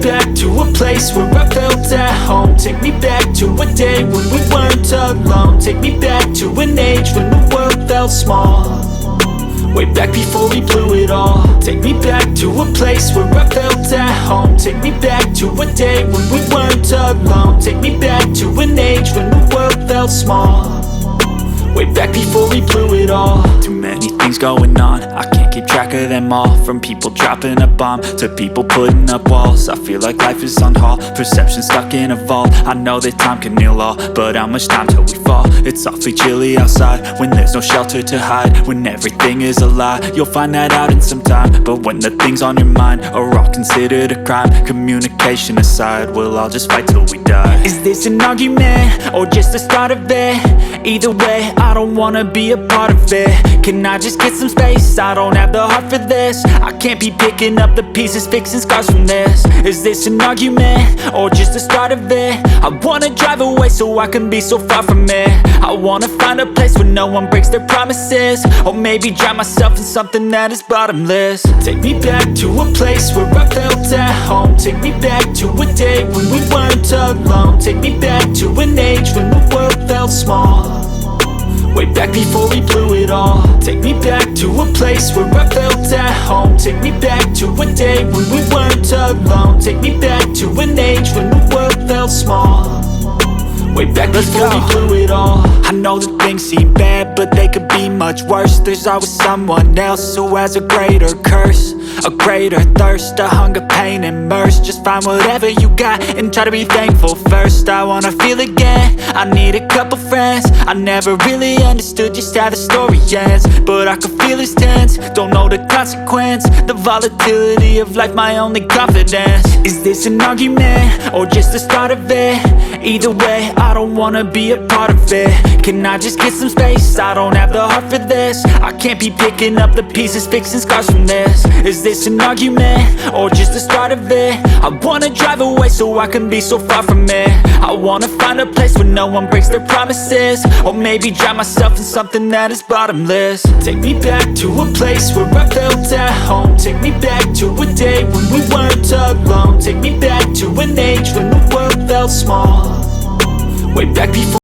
back to a place where I felt at home. Take me back to a day when we weren't alone. Take me back to an age when the world felt small, way back before we blew it all. Take me back to a place where I felt at home. Take me back to a day when we weren't alone. Take me back to an age when the world felt small, way back before we blew it all. Too many things going on, I can't keep track of them all. From people dropping a bomb to people putting up walls. I feel like life is on hold, perception stuck in a vault. I know that time can heal all, but how much time till we fall? It's awfully chilly outside when there's no shelter to hide. When everything is a lie, you'll find that out in some time. But when the things on your mind are all considered a crime, communication aside, we'll all just fight till we die. Is this an argument or just the start of it? Either way, I don't wanna be a part of it. Can I just get some space? I don't have the heart for this. I can't be picking up the pieces, fixing scars from this. Is this an argument or just the start of it? I wanna drive away so I can be so far from it. I wanna find a place where no one breaks their promises, or maybe drown myself in something that is bottomless. Take me back to a place where I felt at home. Take me back to a day when we weren't alone. Take me back to an age when the world felt small, way back before we blew it all. Take me back to a place where I felt at home. Take me back to a day when we weren't alone. Take me back to an age when the world felt small, way back before we blew it all. I know that things seem bad, but they could be much worse. There's always someone else who has a greater curse, a greater thirst, a hunger, pain, and mercy. Just find whatever you got and try to be thankful first. I wanna feel again, I need a couple friends. I never really understood just how the story ends, but I can feel it's tense, don't know the consequence. The volatility of life, my only confidence. Is this an argument or just the start of it? Either way, I don't wanna be a part of it. Can I just get some space? I don't have the heart for this. I can't be picking up the pieces, fixing scars from this. Is this an argument or just the start of it? I wanna drive away so I can be so far from it. I wanna find a place where no one breaks their promises, or maybe drown myself in something that is bottomless. Take me back to a place where I felt at home. Take me back to a day when we weren't alone. Take me back to an age when the world felt small, way back before